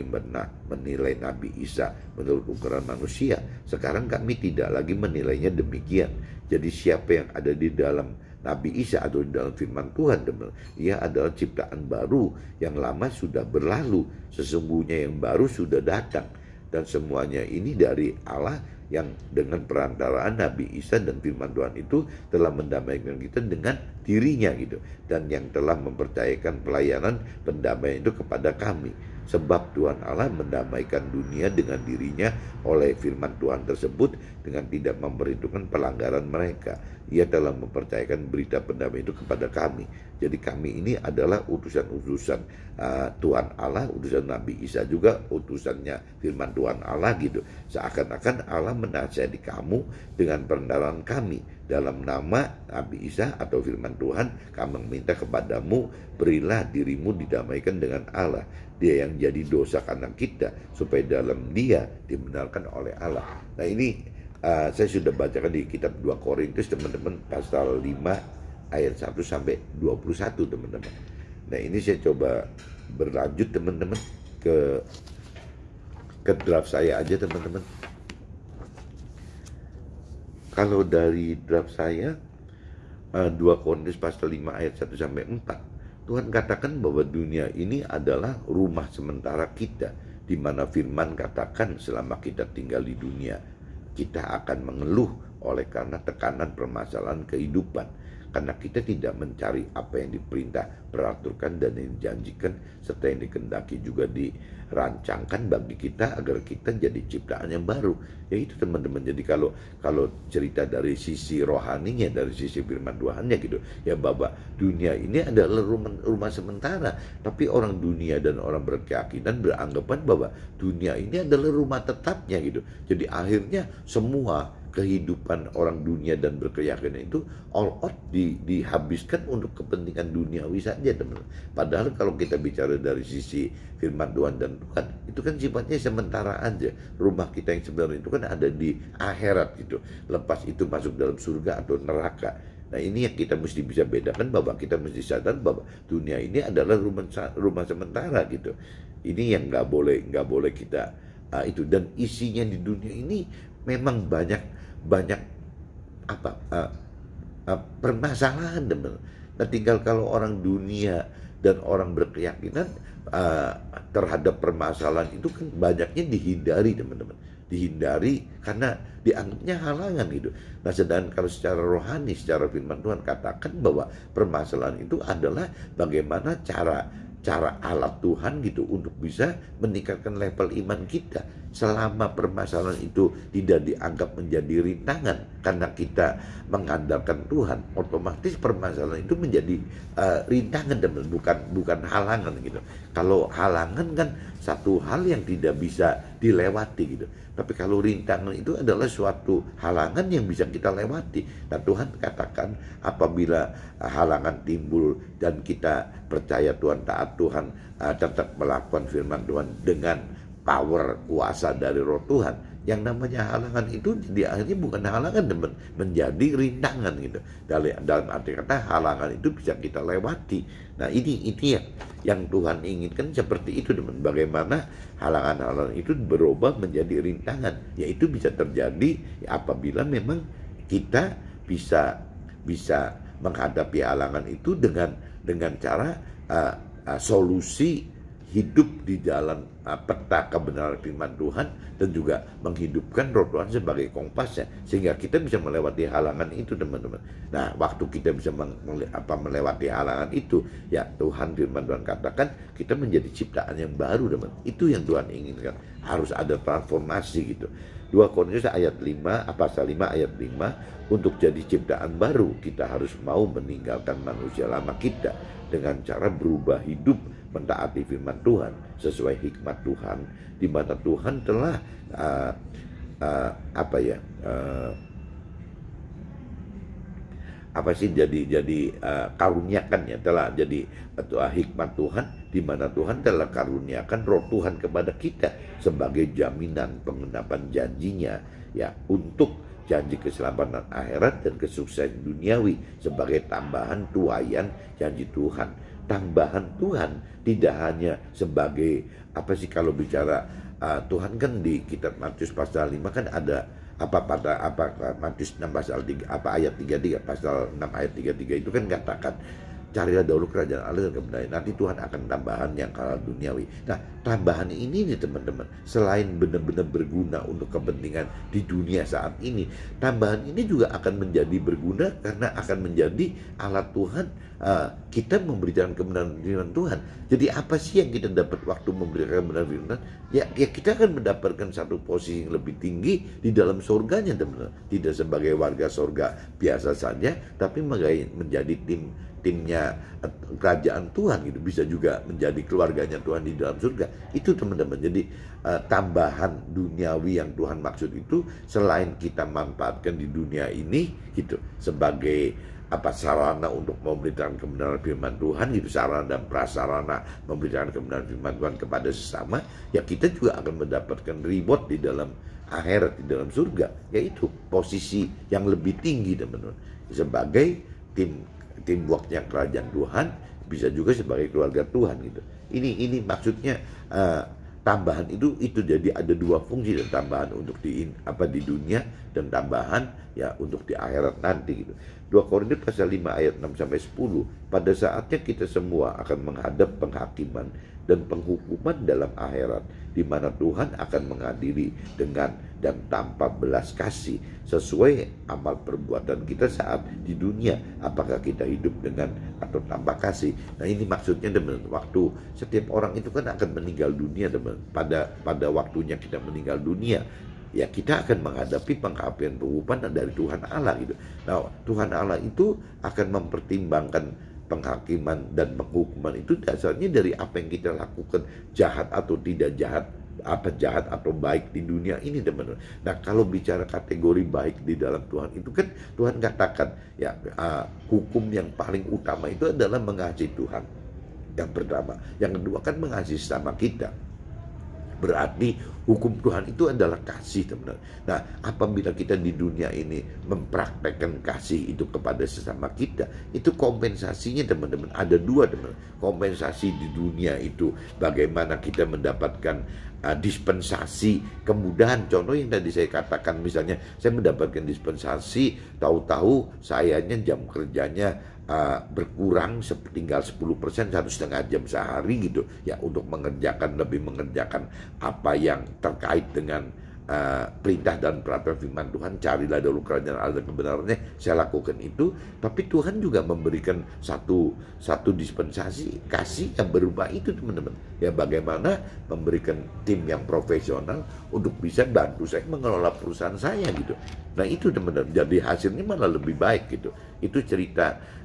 Speaker 1: menilai Nabi Isa menurut ukuran manusia, sekarang kami tidak lagi menilainya demikian. Jadi siapa yang ada di dalam Nabi Isa atau di dalam firman Tuhan, teman, ia adalah ciptaan baru, yang lama sudah berlalu, sesungguhnya yang baru sudah datang. Dan semuanya ini dari Allah yang dengan perantaraan Nabi Isa dan firman Tuhan itu telah mendamaikan kita dengan dirinya gitu, dan yang telah mempercayakan pelayanan pendamaian itu kepada kami. Sebab Tuhan Allah mendamaikan dunia dengan dirinya oleh firman Tuhan tersebut dengan tidak memperhitungkan pelanggaran mereka. Ia telah mempercayakan berita pendamaian itu kepada kami. Jadi kami ini adalah utusan-utusan Tuhan Allah, utusan Nabi Isa juga utusannya firman Tuhan Allah gitu. Seakan-akan Allah menasihati kamu dengan perantaraan kami. Dalam nama Nabi Isa atau firman Tuhan, kami meminta kepadamu, berilah dirimu didamaikan dengan Allah. Dia yang jadi dosa karena kita, supaya dalam dia dibenarkan oleh Allah. Nah ini saya sudah bacakan di kitab 2 Korintus teman-teman, pasal 5 ayat 1 sampai 21 teman-teman. Nah ini saya coba berlanjut teman-teman ke draft saya aja teman-teman. Kalau dari draft saya 2 Korintus pasal 5 ayat 1 sampai 4, Tuhan katakan bahwa dunia ini adalah rumah sementara kita, di mana firman katakan selama kita tinggal di dunia, kita akan mengeluh oleh karena tekanan permasalahan kehidupan. Karena kita tidak mencari apa yang diperintah, peraturkan dan yang dijanjikan, serta yang dikehendaki juga dirancangkan bagi kita agar kita jadi ciptaan yang baru. Ya itu teman-teman. Jadi kalau cerita dari sisi rohaninya, dari sisi firman Tuhannya gitu, ya bahwa dunia ini adalah rumah sementara. Tapi orang dunia dan orang berkeyakinan beranggapan bahwa dunia ini adalah rumah tetapnya gitu. Jadi akhirnya semua kehidupan orang dunia dan berkeyakinan itu all out dihabiskan untuk kepentingan duniawi saja teman. Padahal kalau kita bicara dari sisi firman Tuhan dan Tuhan, itu kan sifatnya sementara aja. Rumah kita yang sebenarnya itu kan ada di akhirat gitu. Lepas itu masuk dalam surga atau neraka. Nah ini yang kita mesti bisa bedakan, bahwa kita mesti sadar bahwa dunia ini adalah rumah sementara gitu. Ini yang nggak boleh kita itu. Dan isinya di dunia ini memang banyak permasalahan teman. Nah tinggal kalau orang dunia dan orang berkeyakinan terhadap permasalahan itu kan banyaknya dihindari teman-teman. Dihindari karena dianggapnya halangan gitu. Nah sedangkan kalau secara rohani, secara firman Tuhan katakan bahwa permasalahan itu adalah bagaimana cara alat Tuhan gitu untuk bisa meningkatkan level iman kita. Selama permasalahan itu tidak dianggap menjadi rintangan karena kita mengandalkan Tuhan, otomatis permasalahan itu menjadi rintangan dan bukan halangan gitu. Kalau halangan kan satu hal yang tidak bisa dilewati gitu. Tapi kalau rintangan itu adalah suatu halangan yang bisa kita lewati. Nah Tuhan katakan apabila halangan timbul dan kita percaya Tuhan, taat Tuhan, tetap melakukan firman Tuhan dengan power kuasa dari roh Tuhan, yang namanya halangan itu di akhirnya bukan halangan teman, menjadi rintangan gitu. Dalam arti kata halangan itu bisa kita lewati. Nah ini yang Tuhan inginkan seperti itu teman. Bagaimana halangan-halangan itu berubah menjadi rintangan, yaitu bisa terjadi apabila memang kita bisa menghadapi halangan itu dengan cara solusi hidup di jalan peta kebenaran firman Tuhan, dan juga menghidupkan roh Tuhan sebagai kompasnya, sehingga kita bisa melewati halangan itu teman-teman. Nah waktu kita bisa melewati halangan itu, ya Tuhan firman Tuhan katakan kita menjadi ciptaan yang baru teman. Itu yang Tuhan inginkan, harus ada transformasi gitu. 2 Korintus ayat 5, pasal 5 ayat 5, untuk jadi ciptaan baru kita harus mau meninggalkan manusia lama kita dengan cara berubah hidup mentaati firman Tuhan sesuai hikmat Tuhan, di mana Tuhan telah karuniakan ya, telah jadi hikmat Tuhan di mana Tuhan telah karuniakan Roh Tuhan kepada kita sebagai jaminan pengenapan janjinya, ya, untuk janji keselamatan akhirat dan kesuksesan duniawi sebagai tambahan tuaian janji Tuhan. Tambahan Tuhan tidak hanya sebagai apa sih, kalau bicara Tuhan kan di kitab Matius pasal 5 kan ada Matius 6 pasal 3 ayat 33, pasal 6 ayat 33 itu kan katakan, carilah dahulu kerajaan Allah dan kebenaran, nanti Tuhan akan tambahan yang halal duniawi. Nah, tambahan ini nih teman-teman, selain benar-benar berguna untuk kepentingan di dunia saat ini, tambahan ini juga akan menjadi berguna karena akan menjadi alat Tuhan, kita memberikan kebenaran firman Tuhan. Jadi apa sih yang kita dapat waktu memberikan kebenaran firman? Ya kita akan mendapatkan satu posisi yang lebih tinggi di dalam surganya, teman-teman. Tidak sebagai warga surga biasa saja, tapi menjadi timnya kerajaan Tuhan gitu, bisa juga menjadi keluarganya Tuhan di dalam surga. Itu teman-teman. Jadi tambahan duniawi yang Tuhan maksud itu, selain kita manfaatkan di dunia ini gitu sebagai sarana untuk memberitakan kebenaran firman Tuhan gitu, sarana dan prasarana memberitakan kebenaran firman Tuhan kepada sesama, ya kita juga akan mendapatkan reward di dalam akhirat, di dalam surga, yaitu posisi yang lebih tinggi teman-teman, sebagai teamworknya kerajaan Tuhan, bisa juga sebagai keluarga Tuhan gitu. Ini maksudnya tambahan itu jadi ada dua fungsi, dan tambahan untuk di dunia dan tambahan ya untuk di akhirat nanti gitu. 2 Korintus pasal 5 ayat 6 sampai 10. Pada saatnya kita semua akan menghadap penghakiman dan penghukuman dalam akhirat, di mana Tuhan akan mengadili dengan dan tanpa belas kasih sesuai amal perbuatan kita saat di dunia, apakah kita hidup dengan atau tanpa kasih. Nah, ini maksudnya teman-teman, waktu setiap orang itu kan akan meninggal dunia teman. Pada waktunya kita meninggal dunia, ya kita akan menghadapi penghukuman dari Tuhan Allah gitu. Nah, Tuhan Allah itu akan mempertimbangkan penghakiman dan penghukuman itu dasarnya dari apa yang kita lakukan, jahat atau tidak jahat, jahat atau baik di dunia ini teman-teman. Nah, kalau bicara kategori baik di dalam Tuhan itu kan Tuhan katakan ya, hukum yang paling utama itu adalah mengasihi Tuhan. Yang pertama, yang kedua kan mengasihi sama kita. Berarti hukum Tuhan itu adalah kasih, teman-teman. Nah, apabila kita di dunia ini mempraktekkan kasih itu kepada sesama kita, itu kompensasinya teman-teman ada dua, teman-teman. Kompensasi di dunia itu bagaimana kita mendapatkan dispensasi kemudahan. Contoh yang tadi saya katakan, misalnya saya mendapatkan dispensasi, tahu-tahu sayanya jam kerjanya berkurang, tinggal 10%, 1,5 jam sehari gitu ya, untuk lebih mengerjakan apa yang terkait dengan perintah dan peraturan firman Tuhan. Carilah dahulu kerajaan Allah dan kebenarannya, saya lakukan itu. Tapi Tuhan juga memberikan satu dispensasi kasih yang berupa itu, teman-teman. Ya, bagaimana memberikan tim yang profesional untuk bisa bantu saya mengelola perusahaan saya gitu. Nah, itu teman-teman, jadi hasilnya malah lebih baik gitu. Itu cerita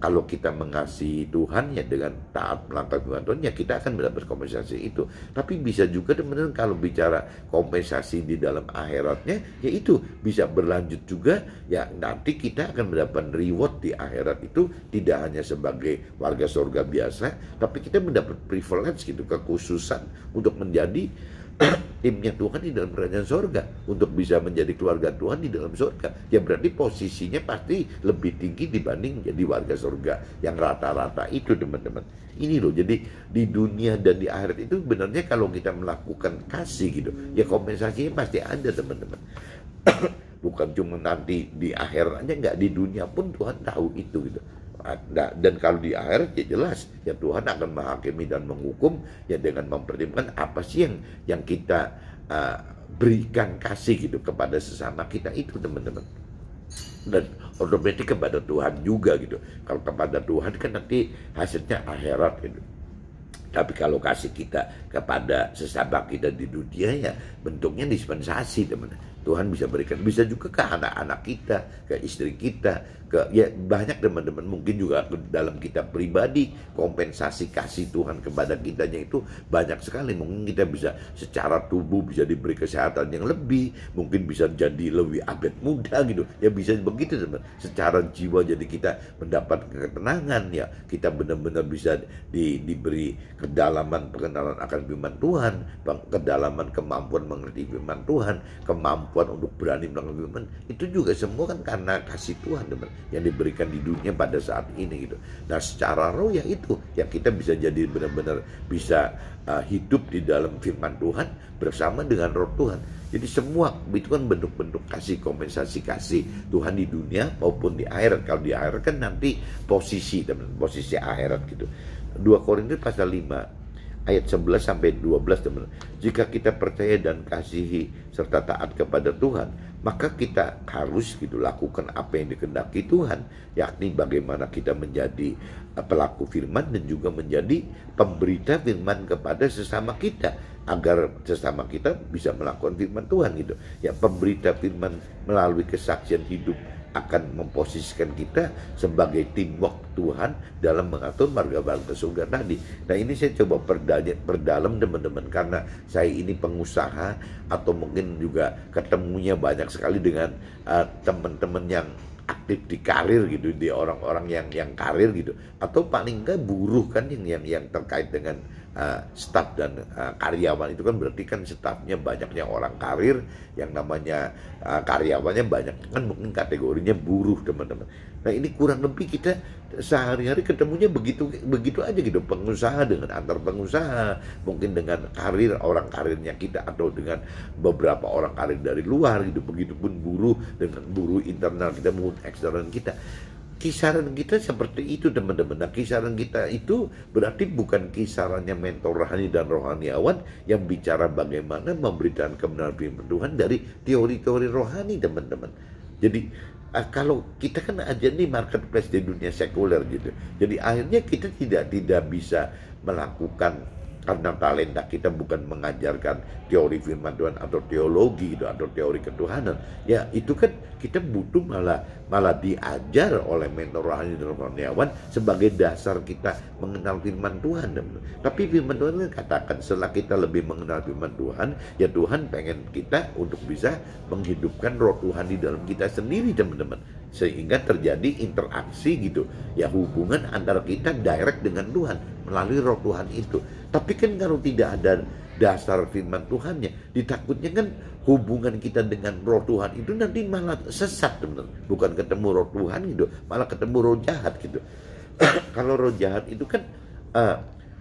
Speaker 1: kalau kita mengasihi Tuhan ya dengan taat melangkah firman Tuhan, ya kita akan mendapat kompensasi itu. Tapi bisa juga teman-teman kalau bicara kompensasi di dalam akhiratnya, ya itu bisa berlanjut juga ya, nanti kita akan mendapat reward di akhirat itu tidak hanya sebagai warga surga biasa, tapi kita mendapat privilege gitu, kekhususan untuk menjadi timnya Tuhan di dalam kerajaan surga, untuk bisa menjadi keluarga Tuhan di dalam surga. Ya berarti posisinya pasti lebih tinggi dibanding jadi warga surga yang rata-rata itu, teman-teman. Ini loh, jadi di dunia dan di akhirat itu benarnya kalau kita melakukan kasih gitu, ya kompensasinya pasti ada, teman-teman. Bukan cuma nanti di akhirat aja, enggak, di dunia pun Tuhan tahu itu gitu. Dan kalau di akhirat ya jelas ya Tuhan akan menghakimi dan menghukum ya dengan mempertimbangkan apa sih yang kita berikan kasih gitu kepada sesama kita itu, teman-teman. Dan otomatis kepada Tuhan juga gitu. Kalau kepada Tuhan kan nanti hasilnya akhirat gitu. Tapi kalau kasih kita kepada sesama kita di dunia ya bentuknya dispensasi, teman-teman. Tuhan bisa berikan, bisa juga ke anak-anak kita, ke istri kita, ya banyak, teman-teman. Mungkin juga dalam kita pribadi kompensasi kasih Tuhan kepada kitanya itu banyak sekali. Mungkin kita bisa secara tubuh bisa diberi kesehatan yang lebih, mungkin bisa jadi lebih awet muda gitu. Ya bisa begitu, teman. Secara jiwa jadi kita mendapat ketenangan ya, kita benar-benar bisa diberi kedalaman pengenalan akan firman Tuhan, kedalaman kemampuan mengerti firman Tuhan, kemampuan untuk berani melakukan firman, itu juga semua kan karena kasih Tuhan, teman, yang diberikan di dunia pada saat ini gitu. Nah, secara roh ya itu, ya kita bisa jadi benar-benar bisa hidup di dalam firman Tuhan bersama dengan roh Tuhan. Jadi semua itu kan bentuk-bentuk kasih, kompensasi kasih Tuhan di dunia maupun di akhirat. Kalau di akhirat kan nanti posisi, teman, posisi akhirat gitu. 2 Korintus pasal 5 ayat 11 sampai 12, teman. Jika kita percaya dan kasihi serta taat kepada Tuhan, maka kita harus gitu lakukan apa yang dikehendaki Tuhan, yakni bagaimana kita menjadi pelaku firman dan juga menjadi pemberita firman kepada sesama kita, agar sesama kita bisa melakukan firman Tuhan gitu. Ya, pemberita firman melalui kesaksian hidup akan memposisikan kita sebagai teamwork Tuhan dalam mengatur marga-marga surga tadi. Nah, ini saya coba perdalam teman-teman, karena saya ini pengusaha atau mungkin juga ketemunya banyak sekali dengan teman-teman yang aktif di karir gitu, di orang-orang yang karir gitu, atau paling enggak buruh kan yang terkait dengan staf dan karyawan. Itu kan berarti kan stafnya banyaknya orang karir, yang namanya karyawannya banyak kan mungkin kategorinya buruh, teman-teman. Nah, ini kurang lebih kita sehari-hari ketemunya begitu aja gitu, pengusaha dengan antar pengusaha, mungkin dengan karir, orang karirnya kita, atau dengan beberapa orang karir dari luar gitu. Begitupun buruh dengan buruh internal kita maupun eksternal kita. Kisaran kita seperti itu, teman-teman. Nah, kisaran kita itu berarti bukan kisarannya mentor rohani dan rohaniawan yang bicara bagaimana memberitakan kebenaran firman Tuhan dari teori-teori rohani, teman-teman. Jadi kalau kita kan aja nih marketplace di dunia sekuler gitu. Jadi akhirnya kita tidak bisa melakukan, karena talenta kita bukan mengajarkan teori firman Tuhan atau teologi gitu, atau teori ketuhanan. Ya, itu kan kita butuh malah diajar oleh mentor rohani dan rohaniawan sebagai dasar kita mengenal firman Tuhan. Tapi firman Tuhan kan katakan setelah kita lebih mengenal firman Tuhan, ya Tuhan pengen kita untuk bisa menghidupkan roh Tuhan di dalam kita sendiri, teman-teman, sehingga terjadi interaksi gitu, ya hubungan antara kita direct dengan Tuhan melalui roh Tuhan itu. Tapi kan kalau tidak ada dasar firman Tuhannya, ditakutnya kan hubungan kita dengan roh Tuhan itu nanti malah sesat, teman-teman. Bukan ketemu roh Tuhan gitu, malah ketemu roh jahat gitu. Kalau roh jahat itu kan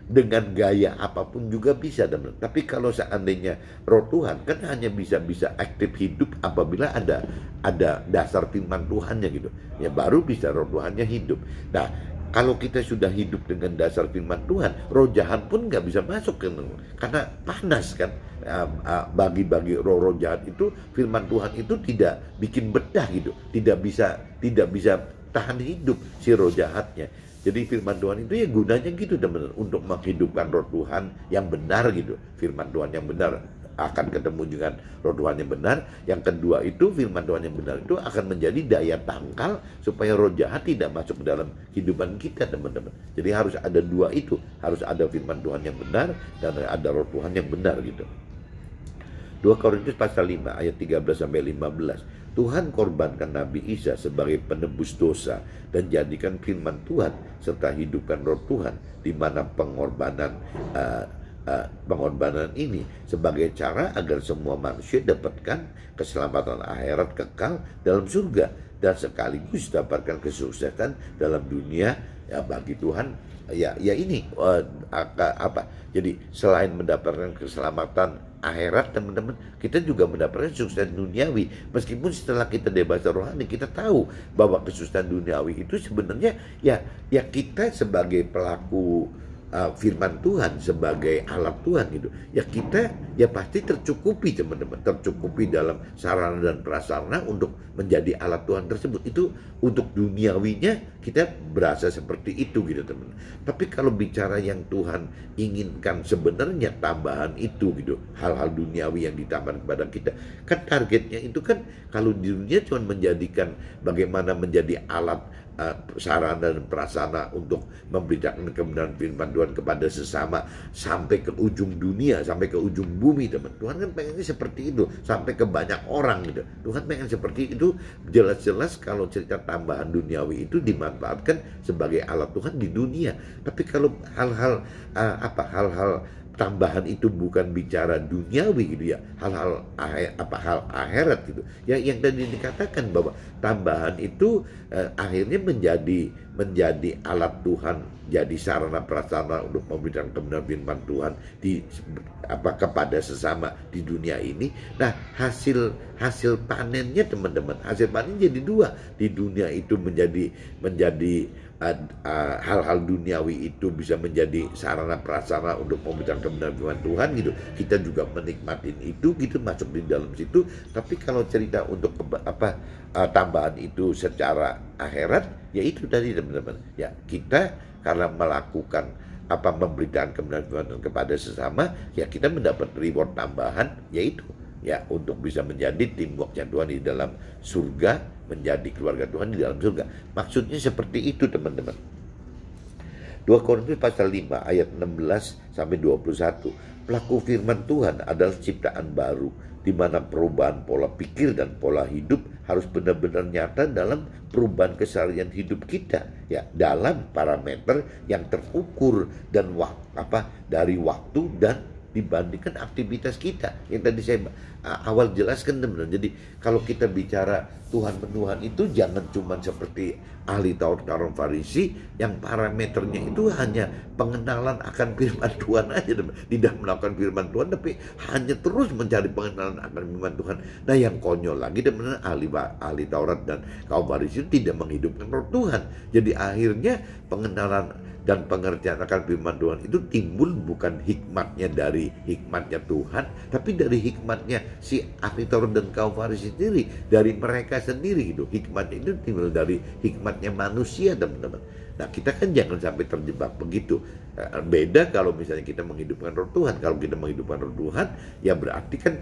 Speaker 1: dengan gaya apapun juga bisa, teman. Tapi kalau seandainya roh Tuhan kan hanya bisa aktif hidup apabila ada dasar firman Tuhannya gitu. Ya baru bisa roh Tuhannya hidup. Nah, kalau kita sudah hidup dengan dasar firman Tuhan, roh jahat pun nggak bisa masuk karena panas kan. Bagi roh jahat itu firman Tuhan itu tidak bikin betah gitu, tidak bisa tahan hidup si roh jahatnya. Jadi firman Tuhan itu ya gunanya gitu, teman-teman, untuk menghidupkan roh Tuhan yang benar gitu. Firman Tuhan yang benar akan ketemu dengan roh Tuhan yang benar. Yang kedua itu firman Tuhan yang benar itu akan menjadi daya tangkal supaya roh jahat tidak masuk ke dalam kehidupan kita, teman-teman. Jadi harus ada dua itu, harus ada firman Tuhan yang benar dan ada roh Tuhan yang benar gitu. 2 Korintus pasal 5 ayat 13 sampai 15. Tuhan korbankan Nabi Isa sebagai penebus dosa dan jadikan firman Tuhan serta hidupkan roh Tuhan, di mana pengorbanan ini sebagai cara agar semua manusia dapatkan keselamatan akhirat kekal dalam surga dan sekaligus dapatkan kesuksesan dalam dunia. Ya bagi Tuhan ya ini jadi selain mendapatkan keselamatan akhirat, teman-teman, kita juga mendapatkan kesuksesan duniawi. Meskipun setelah kita dewasa rohani, kita tahu bahwa kesuksesan duniawi itu sebenarnya ya kita sebagai pelaku firman Tuhan, sebagai alat Tuhan gitu, ya kita ya pasti tercukupi, teman-teman, tercukupi dalam sarana dan prasarana untuk menjadi alat Tuhan tersebut. Itu untuk duniawinya kita berasa seperti itu gitu, teman. Tapi kalau bicara yang Tuhan inginkan sebenarnya tambahan itu gitu, hal-hal duniawi yang ditambahkan kepada kita, kan targetnya itu kan kalau di dunia cuma menjadikan bagaimana menjadi alat sarana dan prasarana untuk memberitakan kebenaran firman Tuhan kepada sesama sampai ke ujung dunia, sampai ke ujung bumi, teman. Tuhan kan pengennya seperti itu, sampai ke banyak orang gitu. Tuhan pengen seperti itu. Jelas-jelas kalau cerita tambahan duniawi itu dimanfaatkan sebagai alat Tuhan di dunia. Tapi kalau hal-hal hal-hal tambahan itu bukan bicara duniawi gitu ya, hal akhirat gitu ya, yang tadi dikatakan bahwa tambahan itu akhirnya menjadi alat Tuhan, jadi sarana prasarana untuk memberitakan kebenaran firman Tuhan kepada sesama di dunia ini. Nah, hasil panennya teman-teman, hasil panen jadi dua. Di dunia itu menjadi hal-hal duniawi itu bisa menjadi sarana prasarana untuk memberitakan kebenaran firman Tuhan gitu. Kita juga menikmatin itu gitu, masuk di dalam situ. Tapi kalau cerita untuk tambahan itu secara akhirat, ya itu tadi teman-teman. Ya, kita karena melakukan memberitakan kebenaran Tuhan kepada sesama, ya kita mendapat reward tambahan, yaitu ya untuk bisa menjadi teamwork Tuhan di dalam surga, menjadi keluarga Tuhan di dalam surga. Maksudnya seperti itu teman-teman. 2 Korintus pasal 5 ayat 16 sampai 21. Pelaku firman Tuhan adalah ciptaan baru, di mana perubahan pola pikir dan pola hidup harus benar-benar nyata dalam perubahan keseharian hidup kita, ya, dalam parameter yang terukur dan dari waktu dan dibandingkan aktivitas kita yang tadi saya awal jelaskan, teman-teman. Jadi kalau kita bicara Tuhan menuhan itu jangan cuma seperti ahli Taurat dan Farisi yang parameternya itu hanya pengenalan akan firman Tuhan aja, teman. Tidak melakukan firman Tuhan tapi hanya terus mencari pengenalan akan firman Tuhan. Nah, yang konyol lagi, teman-teman, ahli Taurat dan kaum Farisi itu tidak menghidupkan roh Tuhan. Jadi akhirnya pengenalan dan pengertian akan firman Tuhan itu timbul bukan hikmatnya dari hikmatnya Tuhan, tapi dari hikmatnya si ahli Taurat dan kaum Farisi sendiri, dari mereka sendiri gitu. Hikmatnya itu timbul dari hikmatnya manusia, teman-teman. Nah, kita kan jangan sampai terjebak begitu. Beda kalau misalnya kita menghidupkan roh Tuhan. Kalau kita menghidupkan roh Tuhan, ya berarti kan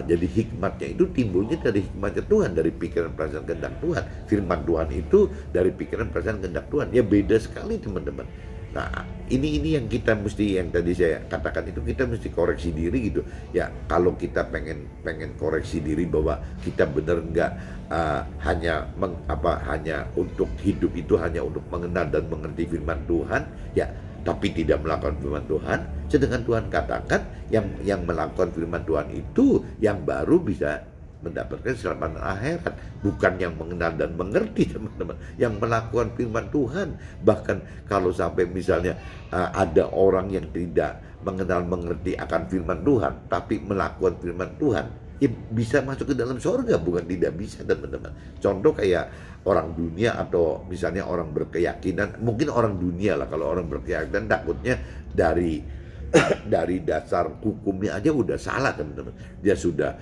Speaker 1: jadi hikmatnya itu timbulnya dari hikmatnya Tuhan, dari pikiran perasaan kehendak Tuhan. Firman Tuhan itu dari pikiran perasaan kehendak Tuhan. Ya beda sekali, teman-teman. Nah, ini yang kita mesti, yang tadi saya katakan itu, kita mesti koreksi diri gitu. Ya, kalau kita pengen koreksi diri bahwa kita benar nggak hanya untuk hidup itu hanya untuk mengenal dan mengerti firman Tuhan, ya, tapi tidak melakukan firman Tuhan. Sedangkan Tuhan katakan yang melakukan firman Tuhan itu yang baru bisa mendapatkan keselamatan akhirat, bukan yang mengenal dan mengerti, teman-teman, yang melakukan firman Tuhan. Bahkan kalau sampai misalnya ada orang yang tidak mengenal mengerti akan firman Tuhan tapi melakukan firman Tuhan, ya bisa masuk ke dalam surga, bukan tidak bisa, teman-teman. Contoh kayak orang dunia atau misalnya orang berkeyakinan, mungkin orang dunia lah. Kalau orang berkeyakinan takutnya dari dasar hukumnya aja udah salah, teman-teman. Dia sudah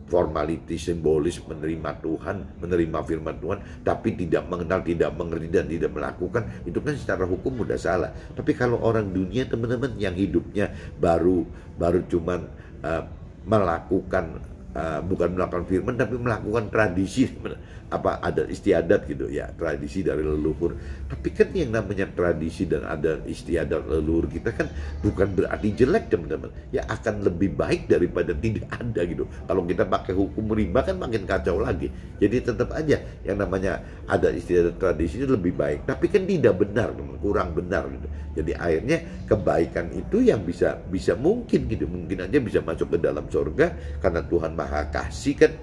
Speaker 1: formality, simbolis menerima Tuhan, menerima firman Tuhan, tapi tidak mengenal, tidak mengerti, dan tidak melakukan, itu kan secara hukum udah salah. Tapi kalau orang dunia, teman-teman, yang hidupnya baru cuman melakukan, bukan melakukan firman, tapi melakukan tradisi, adat istiadat gitu ya, tradisi dari leluhur. Tapi kan yang namanya tradisi dan adat istiadat leluhur kita kan bukan berarti jelek, teman-teman. Ya akan lebih baik daripada tidak ada gitu. Kalau kita pakai hukum riba kan makin kacau lagi. Jadi tetap aja yang namanya adat istiadat tradisi itu lebih baik, tapi kan tidak benar, kurang benar gitu. Jadi akhirnya kebaikan itu yang bisa mungkin gitu, mungkin aja bisa masuk ke dalam surga karena Tuhan Maha Kasih kan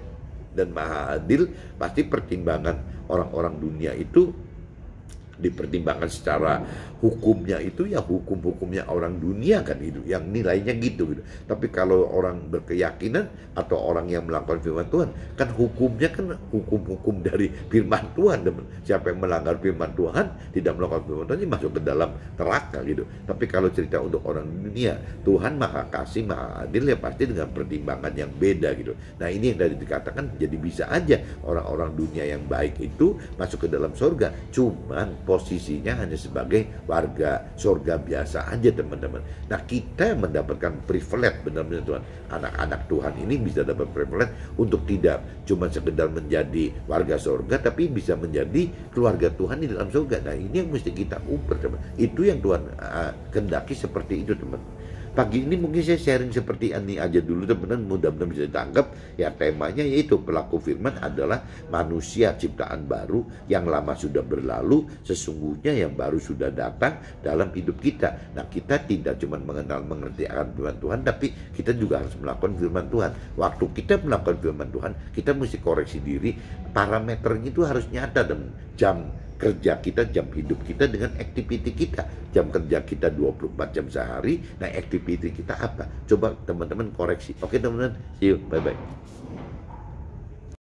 Speaker 1: dan Maha Adil. Pasti pertimbangan orang-orang dunia itu dipertimbangkan secara hukumnya itu ya hukum-hukumnya orang dunia kan itu, yang nilainya gitu. Tapi kalau orang berkeyakinan atau orang yang melakukan firman Tuhan, kan hukumnya kan hukum-hukum dari firman Tuhan, teman. Siapa yang melanggar firman Tuhan, tidak melakukan firman Tuhan, dia masuk ke dalam neraka gitu. Tapi kalau cerita untuk orang dunia, Tuhan Maha Kasih, Maha Adil, ya pasti dengan pertimbangan yang beda gitu. Nah, ini yang tadi dikatakan, jadi bisa aja orang-orang dunia yang baik itu masuk ke dalam surga. Cuman posisinya hanya sebagai warga surga biasa aja teman-teman. Nah kita mendapatkan privilege benar-benar Tuhan. Anak-anak Tuhan ini bisa dapat privilege untuk tidak cuma sekedar menjadi warga surga, tapi bisa menjadi keluarga Tuhan di dalam surga. Nah ini yang mesti kita uber teman. Itu yang Tuhan kendaki seperti itu teman. Pagi ini mungkin saya sharing seperti ini aja dulu teman-teman, mudah-mudahan bisa ditangkap. Ya temanya yaitu pelaku firman adalah manusia ciptaan baru, yang lama sudah berlalu, sesungguhnya yang baru sudah datang dalam hidup kita. Nah kita tidak cuma mengerti akan firman Tuhan, tapi kita juga harus melakukan firman Tuhan. Waktu kita melakukan firman Tuhan, kita mesti koreksi diri, parameternya itu harus nyata dan jam kerja kita, jam hidup kita dengan activity kita. Jam kerja kita 24 jam sehari, nah activity kita apa? Coba teman-teman koreksi. Oke teman-teman, see you, bye-bye.